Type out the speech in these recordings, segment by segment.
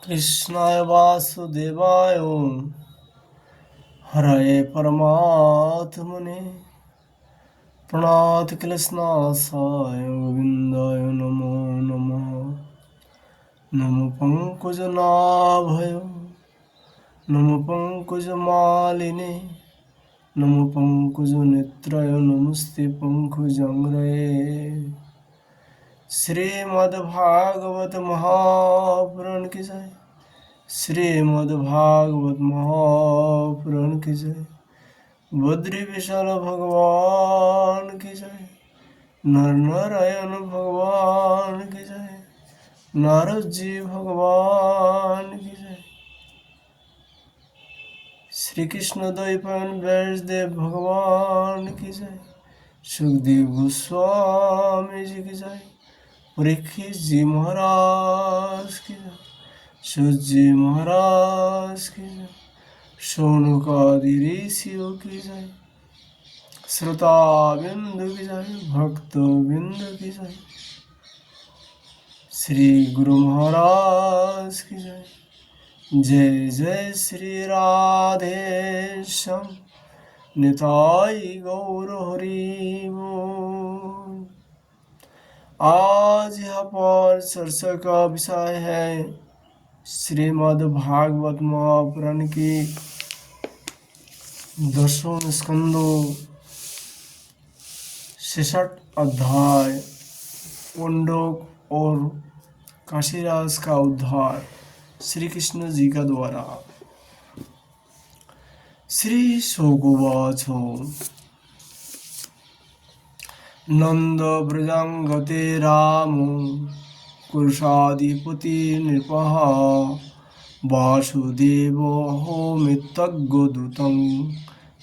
कृष्णाय वासुदेवाय हरये परमात्मने प्रणतक्लेशनाशाय गोविन्दाय नमो नमः। नमो पंकजनाभय नमो पंकजमालिने नमो पंकजनेत्राय नमस्ते पंकजांग्रये। श्रीमद्भागवत महापुराण की जय। श्रीमद्भागवत महापुराण की जय। बद्री विशाल भगवान की जय। नर नारायण भगवान की जय। नारद जी भगवान की जय। श्री कृष्ण द्वैपायन व्यासदेव भगवान की जय। सुखदेव गोस्वामी जी की जय। परीक्षित जी महाराज की जय। सूत जी महाराज की जय। शौनकादि ऋषियों की जय। श्रोता बिंदु की जय। भक्त बिंदु की जय। श्री गुरु महाराज की जय। जय जय श्री राधेश्याम निताई गौर हरि बोल। आज यहाँ पर चर्चा का विषय है श्रीमद् भागवत महापुराण की 10वें स्कंदों 66 अध्याय पंडोक और काशीराज का उद्धार श्री कृष्ण जी का द्वारा। श्री शोकोवाच नंद व्रजांगते रामो कुरुषाधिपति नृपः वासुदेवो होमितज्ञदूतं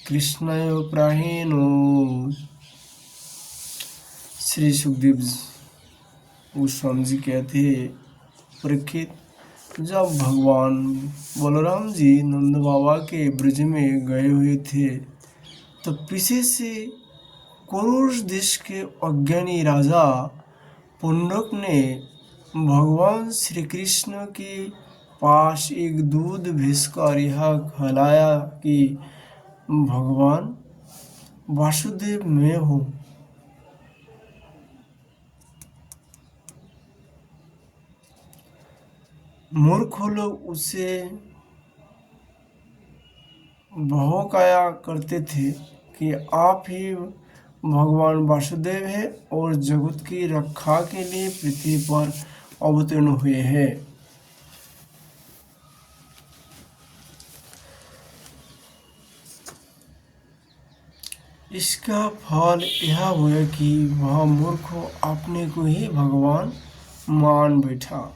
कृष्णाय प्राहिणो। श्री सुखदेव गोस्वामी जी कहते हैं, परीक्षित, जब भगवान बलराम जी नंद बाबा के ब्रज में गए हुए थे तो पीछे से कुरुष देश के अज्ञानी राजा पुंडक ने भगवान श्री कृष्ण के पास एक दूध भेजकर यह कहलाया कि भगवान वासुदेव मैं हूँ। मूर्ख लोग उसे बहकाया करते थे कि आप ही भगवान वासुदेव है और जगत की रक्षा के लिए पृथ्वी पर अवतीर्ण हुए हैं। इसका फल यह हुआ कि वह मूर्ख अपने को ही भगवान मान बैठा।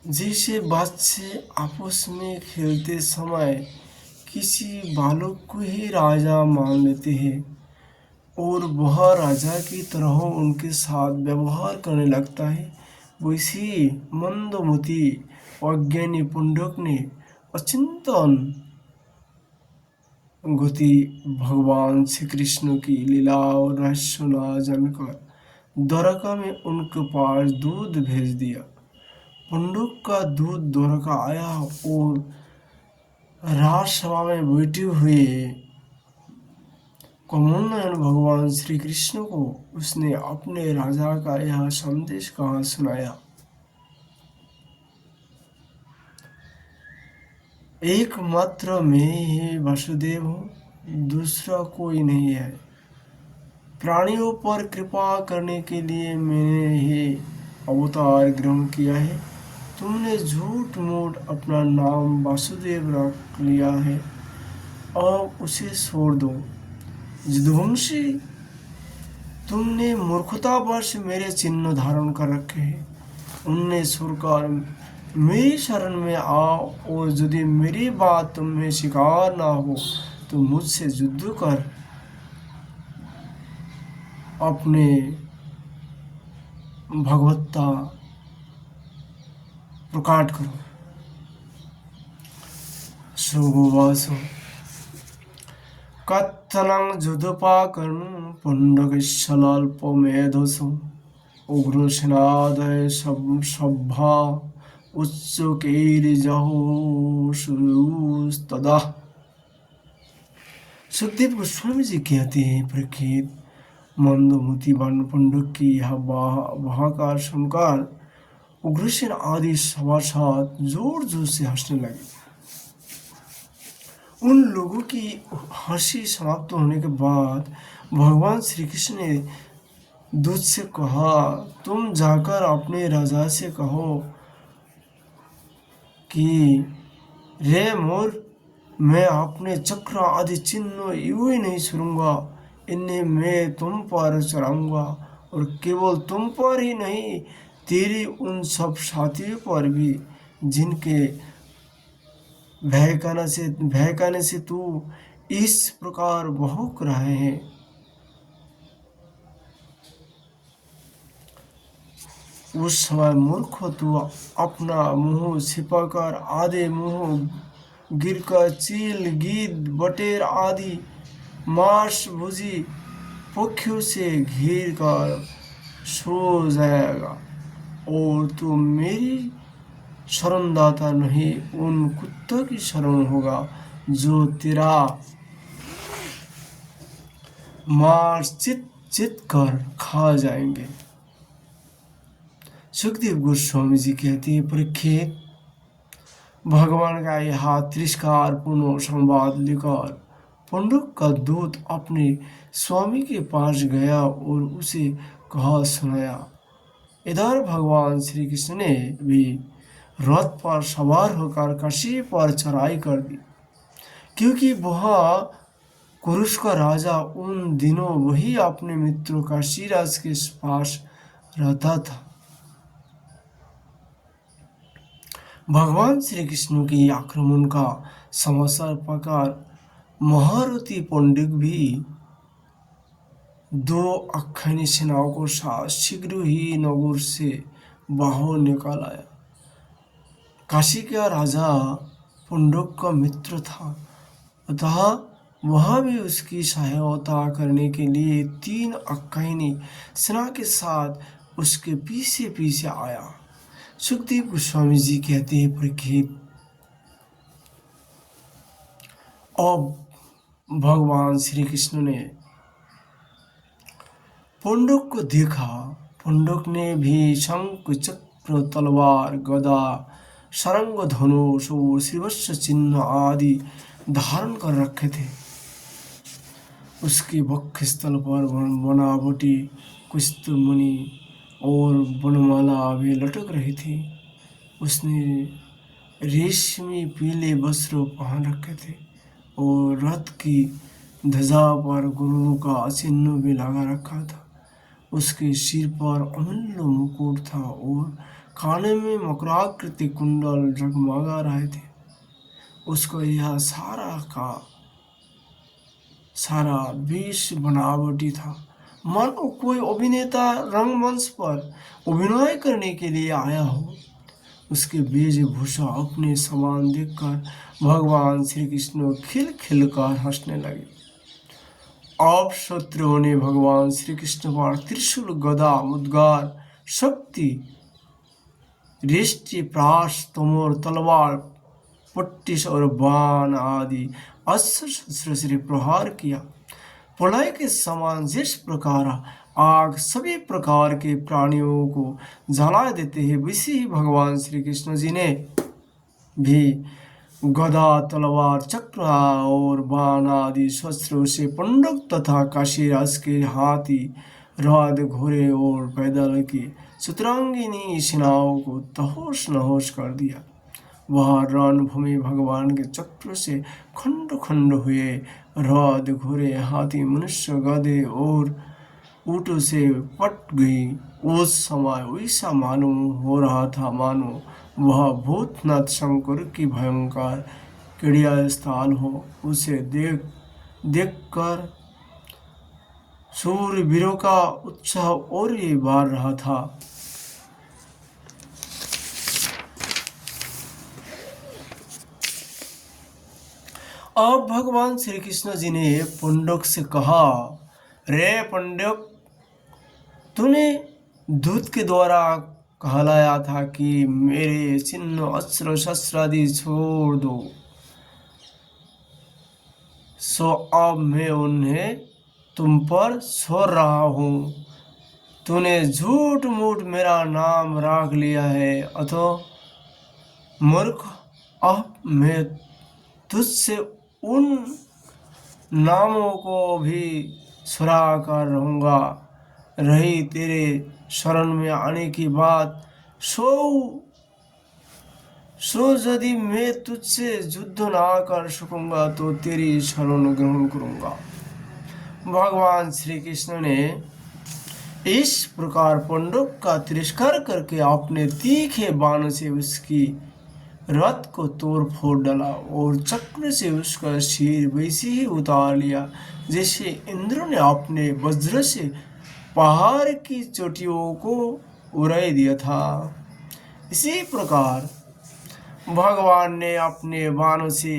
जैसे बच्चे आपस में खेलते समय किसी बालक को ही राजा मान लेते हैं और वह राजा की तरह उनके साथ व्यवहार करने लगता है, वैसे मंदमती अज्ञानी पुंडक ने अचिंतन गति भगवान श्री कृष्ण की लीला और रहस्य न जानकर द्वारका में उनके पास दूध भेज दिया। पुंडक का दूध द्वारका आया और राजसभा में बैठे हुए कमलनयन भगवान श्री कृष्ण को उसने अपने राजा का यह संदेश कहा सुनाया। एकमात्र मैं ही वासुदेव हूँ, दूसरा कोई नहीं है। प्राणियों पर कृपा करने के लिए मैंने ही अवतार ग्रहण किया है। तुमने झूठ मूठ अपना नाम वासुदेव रख लिया है, अब उसे छोड़ दो। यदुवंशी, तुमने मूर्खतावश मेरे चिन्ह धारण कर रखे हैं। उनने छोड़कर मेरी शरण में आओ और यदि मेरी बात तुम्हें स्वीकार ना हो तो मुझसे युद्ध कर अपने भगवत्ता प्रकट करो। सुगोवासो कथनं युद्धपाकं पुंडकस्याल्पमेधसो उग्र सेनादय सब सभा उत्सुकैर्जहो तदा। सुखदेव गोस्वामी जी कहते हैं, परीक्षित, मंदमती पंडुक की यह बहाकार सुनकर उग्रसेन आदि सभासद जोर जोर से हंसने लगे। उन लोगों की हंसी समाप्त होने के बाद भगवान श्री कृष्ण ने दूत से कहा, तुम जाकर अपने राजा से कहो कि रे मोर, मैं अपने चक्र आदि चिन्ह यूं ही नहीं छोड़ूंगा, इन्हें मैं तुम पर चढ़ाऊंगा, और केवल तुम पर ही नहीं, तेरे उन सब साथियों पर भी जिनके बहकाने से तू इस प्रकार बहक रहे हैं। उस समय मूर्ख तू अपना मुंह छिपाकर आधे मुंह गिरकर चील, गिद्ध, बटेर आदि मांस भुजी पक्षियों से घिर कर सो जाएगा, और तू मेरी शरणदाता नहीं, उन कुत्तों की शरण होगा जो तेरा मांस चित चित कर खा जाएंगे। सुखदेव गोस्वामी जी कहते हैं, परीक्षित, भगवान का यह तिरस्कार पूर्ण संवाद लेकर पंडुक का दूत अपने स्वामी के पास गया और उसे कहा सुनाया। इधर भगवान श्री कृष्ण ने भी रथ पर सवार होकर काशी पर चढ़ाई कर दी, क्योंकि वह कुरुष का राजा उन दिनों वही अपने मित्रों काशीराज के पास रहता था। भगवान श्री कृष्ण के आक्रमण का समाचार पाकर महारथी पंडित भी 2 अक्षौहिणी सेनाओं को साथ शीघ्र ही नगर से बाहर निकल आया। काशी का राजा पंडुक का मित्र था, अतः वह भी उसकी सहायता करने के लिए 3 अक्षौहिणी सेना के साथ उसके पीछे पीछे आया। सुखदेव गोस्वामी जी कहते हैं, परीक्षित, अब भगवान श्री कृष्ण ने पंडुक को देखा। पंडुक ने भी शंख, चक्र, तलवार, गदा, सरंग, धनुष और श्रीवत्स चिन्ह आदि धारण कर रखे थे। उसके वक्षस्थल पर बनावटी कुष्ठमणि और वनमाला भी लटक रही थी। उसने रेशमी पीले वस्त्र पहन रखे थे और रथ की ध्वजा पर गुरु का चिन्ह भी लगा रखा था। उसके सिर पर अमूल्य मुकुट था और काने में मकराकृति कुंडल जगमगा रहे थे। उसको यह सारा का सारा वेश बनावटी था, मानो कोई अभिनेता रंगमंच पर अभिनय करने के लिए आया हो। उसके वेशभूषा अपने समान देखकर भगवान श्री कृष्ण खिल खिल कर हंसने लगे। अब शत्रुओं ने भगवान श्री कृष्ण पर त्रिशूल, गदा, मुद्गार, शक्ति, रिष्टि, प्रास, तोमर, तलवार, पट्टिस और बाण आदि अस्त्र शस्त्र से प्रहार किया। प्रलय के समान जिस प्रकार आग सभी प्रकार के प्राणियों को जला देते हैं, वैसे ही भगवान श्री कृष्ण जी ने भी गदा, तलवार, चक्र और बाण आदि शस्त्रों से पंडुक तथा काशीराज के हाथी, रथ, घोड़े और पैदल की शतरंगिनी सेनाओं को तहोश नहोश कर दिया। वह रणभूमि भगवान के चक्र से खंड खंड हुए। रथ, घोड़े, हाथी, मनुष्य, गधे और ऊँटों से पट गई। उस समय वैसा मालूम हो रहा था मानो वह भूतनाथ शंकर की भयंकर क्रीड़ा स्थल हो। उसे देखकर शूरवीरों का उत्साह और ही बढ़ रहा था। अब भगवान श्री कृष्ण जी ने पंडुक से कहा, रे पंडुक, तूने दूत के द्वारा कहलाया था कि मेरे चिन्ह अस्त्र शस्त्र आदि छोड़ दो, सो अब मैं उन्हें तुम पर छोड़ रहा हूँ। तूने झूठ मूठ मेरा नाम राख लिया है, अतः मूर्ख, अब मैं तुझसे उन नामों को भी छुड़ा कर रहूँगा। रही तेरे शरण में आने की बात, सो यदि मैं तुझसे युद्ध ना कर सकूंगा तो तेरी शरण ग्रहण करूंगा। भगवान श्री कृष्ण ने इस प्रकार पंडुक का तिरस्कार करके अपने तीखे बाण से उसकी रथ को तोड़ फोड़ डाला और चक्र से उसका सिर वैसे ही उतार लिया जैसे इंद्र ने अपने वज्र से पहाड़ की चोटियों को उड़ा दिया था। इसी प्रकार भगवान ने अपने बाणों से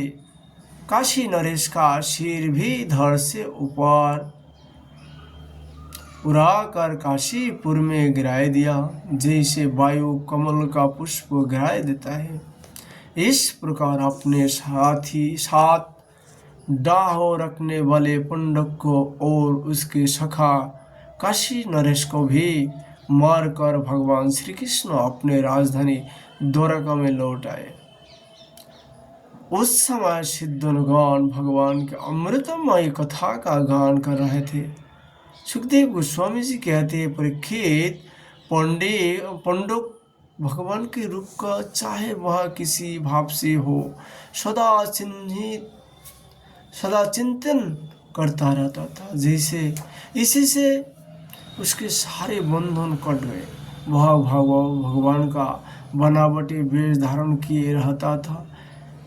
काशी नरेश का सिर भी धड़ से ऊपर उड़ाकर काशीपुर में गिराए दिया, जैसे वायु कमल का पुष्प गिराए देता है। इस प्रकार अपने साथ दाहो रखने वाले पंडक को और उसके सखा काशी नरेश को भी मारकर भगवान श्री कृष्ण अपने राजधानी द्वारका में लौट आए। उस समय सिद्धगण भगवान के अमृतमय कथा का गान कर रहे थे। सुखदेव गोस्वामी जी कहते हैं, परीक्षित, पंडुक भगवान के रूप का चाहे वह किसी भाव से हो, सदा चिंतन करता रहता था, जैसे इसी से उसके सारे बंधन कट गए। वह भगवान का बनावटी वेश धारण किए रहता था।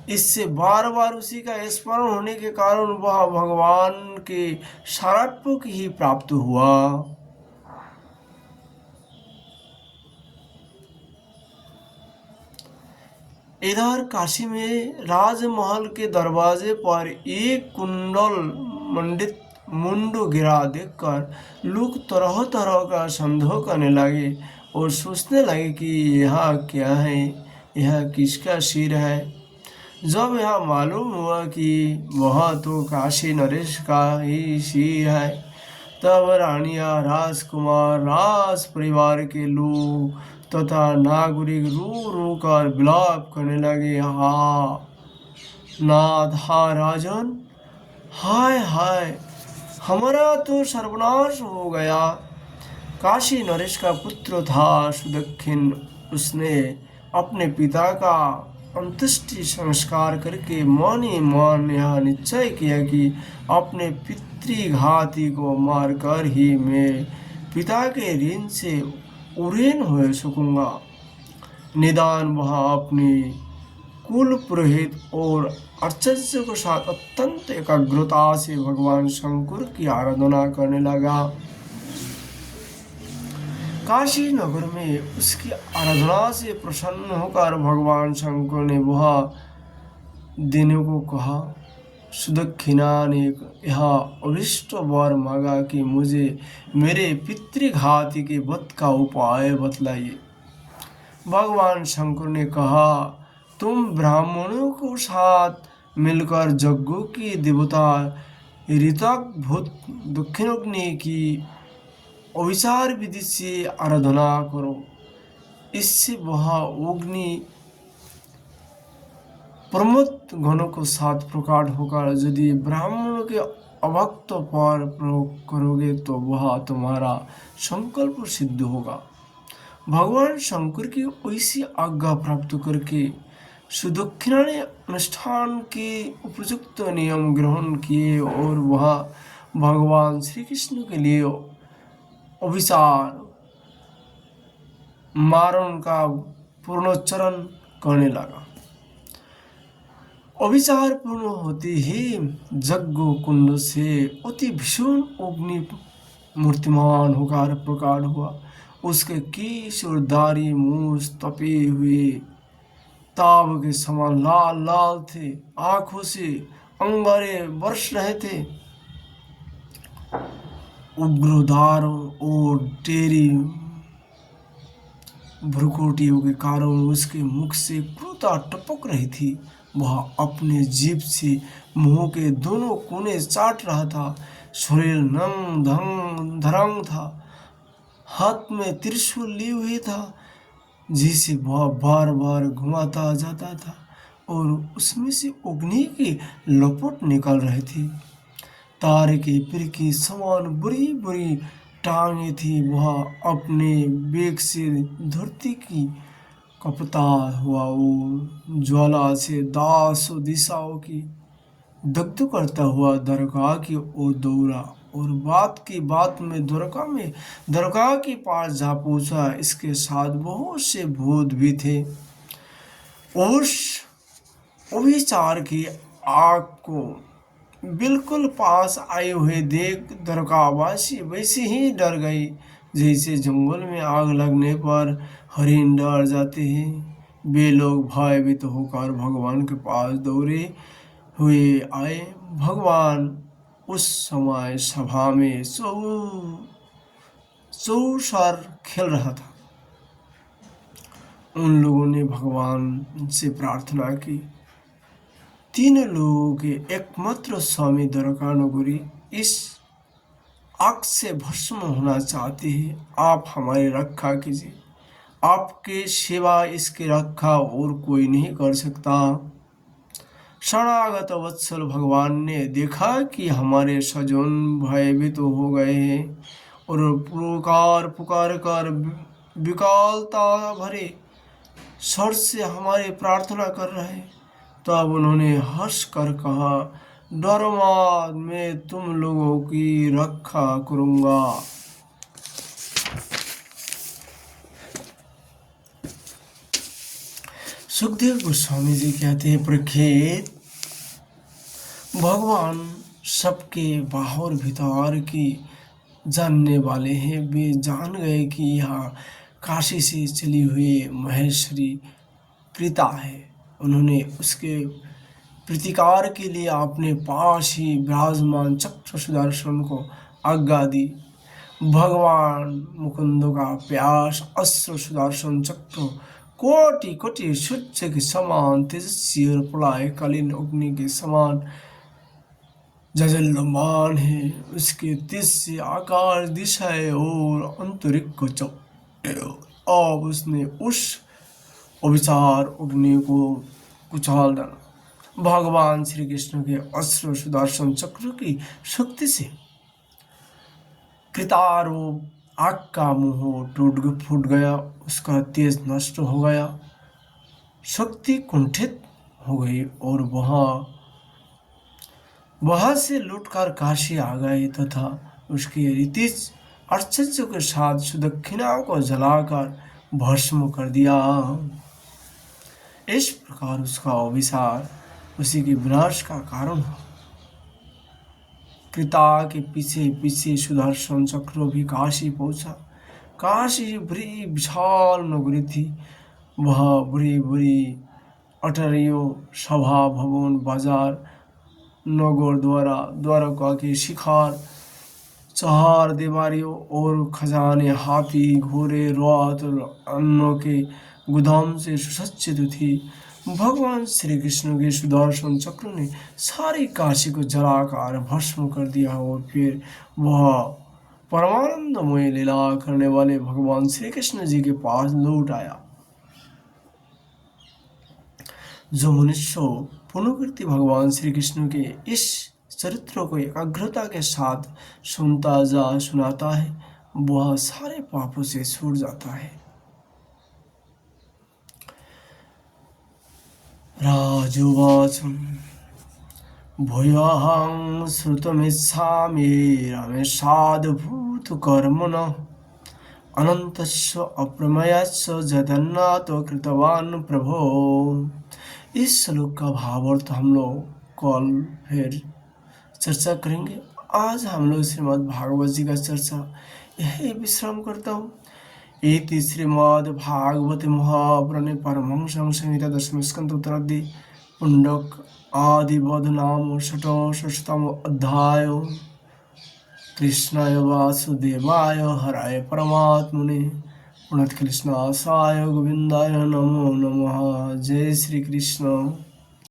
इससे बार बार उसी का स्मरण होने के कारण वह भगवान के सारत्व की ही प्राप्त हुआ। इधर काशी में राजमहल के दरवाजे पर एक कुंडल मंडित मुंडो गिरा देखकर लोग तरह तरह का संदेह करने लगे और सोचने लगे कि यह क्या है, यह किसका सिर है। जब यह मालूम हुआ कि वह तो काशी नरेश का ही सिर है, तब रानिया, राजकुमार, राज परिवार के लोग तथा नागरिक रो रो कर विलाप करने लगे। हा नाथ, हा राजन, हाय हाय, हमारा तो सर्वनाश हो गया। काशी नरेश का पुत्र था सुदक्षिण, उसने अपने पिता का अंत्येष्टि संस्कार करके मन ही मन यह निश्चय किया कि अपने पितृघाती को मारकर ही मैं पिता के ऋण से उड़ीन हो सकूंगा। निदान वह अपनी कुल पुरोहित और आचार्य के साथ अत्यंत एकाग्रता से भगवान शंकर की आराधना करने लगा। काशी नगर में उसकी आराधना से प्रसन्न होकर भगवान शंकर ने वह देने को कहा। सुदक्षिणा ने यह अभिष्ट वर मांगा कि मुझे मेरे पितृघाती के वध का उपाय बतलाइए। भगवान शंकर ने कहा, तुम ब्राह्मणों के साथ मिलकर यज्ञों की देवता ऋतक भूत दक्षिणाग्नि की अविचार विधि से आराधना करो। इससे वह अग्नि प्रमोद गणों को साथ प्रकट होकर यदि ब्राह्मणों के अभक्त पर प्रयोग करोगे तो वह तुम्हारा संकल्प सिद्ध होगा। भगवान शंकर की ऐसी आज्ञा प्राप्त करके सुदक्षिणा ने अनुष्ठान के उपयुक्त नियम ग्रहण किए और वह भगवान श्री कृष्ण के लिए अभिचार मारण का पुनरुच्चारण करने लगा। अभिचार पूर्ण होते ही यज्ञ कुंड से अति भीषण अग्नि मूर्तिमान होकर प्रकट हुआ। उसके केश और दाढ़ी मूछ तपे हुए ताव के समान लाल लाल थे। आंखों से अंगारे बरस रहे थे। उग्र दारों और टेरी भ्रुकुटियों के कारण उसके मुख से क्रूरता टपक रही थी। वह अपने जीभ से मुंह के दोनों कोने चाट रहा था। शरीर नंग धंग धरंग था, हाथ में त्रिशूल लिए हुए था जिसे वह बार बार घुमाता जाता था और उसमें से अग्नि की लपट निकल रही थी। तारे के पिर की समान बुरी बुरी टांगे थी। वह अपने वेग से धरती की कपता हुआ वो ज्वाला से दासों दिशाओं की दग्ध करता हुआ दरगाह की ओर दौड़ा और बात की बात में दरगाह के पास जा पहुंचा। इसके साथ बहुत से भूत भी थे। उस अभिचार की आग को बिल्कुल पास आए हुए देख दरगाहवासी वैसे ही डर गए जैसे जंगल में आग लगने पर हरिण डर जाते हैं। वे लोग भयभीत होकर भगवान के पास दौड़े हुए आए। भगवान उस समय सभा में चौसर खेल रहा था। उन लोगों ने भगवान से प्रार्थना की, तीनों लोगों के एकमात्र स्वामी द्वारकानगरी इस आग से भस्म होना चाहते हैं। आप हमारी रक्षा कीजिए, आपके सिवा इसकी रक्षा और कोई नहीं कर सकता। शरणागत वत्सल भगवान ने देखा कि हमारे स्वजन भयभीत हो गए हैं और पुकार पुकार कर विकलता भरे स्वर से हमारी प्रार्थना कर रहे हैं। तब उन्होंने हंस कर कहा, डरो मत, मैं तुम लोगों की रक्षा करूंगा। सुखदेव गोस्वामी जी कहते हैं, परीक्षित, भगवान सबके बाहर भीतर की जानने वाले हैं। वे जान गए कि यह काशी से चली हुई महेश्वरी प्रीता है। उन्होंने उसके प्रतिकार के लिए अपने पास ही विराजमान चक्र सुदर्शन को आज्ञा दी। भगवान मुकुंद का प्यास अस्त्र सुदर्शन चक्र कोटि कोटि सूर्य के समान तेजस्वी और प्रलयकालीन अग्नि के समान जजल्यमान है। उसके तेज से आकाश, दिशाएं और अंतरिक्ष को चौड़े। अब उसने उस अभिचार अग्नि को कुचल डाला। भगवान श्री कृष्ण के अस्त्र सुदर्शन चक्र की शक्ति से कृतारो आग का मुंह फूट गया, उसका तेज नष्ट हो गया, शक्ति कुंठित हो गई और वहां से लौटकर काशी आ गए तथा उसके रीतिश आश्चर्य के साथ सुदक्षिणा को जलाकर भस्म कर दिया। इस प्रकार उसका अभिसार उसी के विनाश का कारण हुआ। कृता के पीछे पीछे सुदर्शन चक्र भी काशी पहुंचा। काशी बड़ी विशाल नगरी थी। वह बड़ी बड़ी अटरियों, सभा भवन, बाजार, नगर द्वारका के शिखर, चार दीवारियों और खजाने, हाथी, घोड़े, रथ और अन्नों के गोदाम से सुसज्जित थी। भगवान श्री कृष्ण के सुदर्शन चक्र ने सारी काशी को जलाकर भस्म कर दिया और फिर वह परमानंदमय लीला करने वाले भगवान श्री कृष्ण जी के पास लौट आया। जो मनुष्य पुनःकृति भगवान श्री कृष्ण के इस चरित्र को एकाग्रता के साथ सुनाता है, वह सारे पापों से छूट जाता है। राजुवाच भूयहं श्रुतुमिच्छामि रमेशाद्भूतकर्मणः अनन्तस्य अप्रमेयस्य जगन्नाथ कृतवान प्रभो। इस श्लोक का भावार्थ हम लोग कल फिर चर्चा करेंगे। आज हम लोग श्रीमद् भागवत जी का चर्चा यही विश्राम करता हूँ। इति श्रीमद् भागवते महापुराणे परमहंस संहिता दशम स्कंध उत्तरादि पुंडक आदि बोध नाम षष्ठम अध्याय। कृष्णाय वासुदेवाय हराय परमात्मने उन्नत कृष्णासाय गोविंदाय नमो नमः। जय श्री कृष्ण।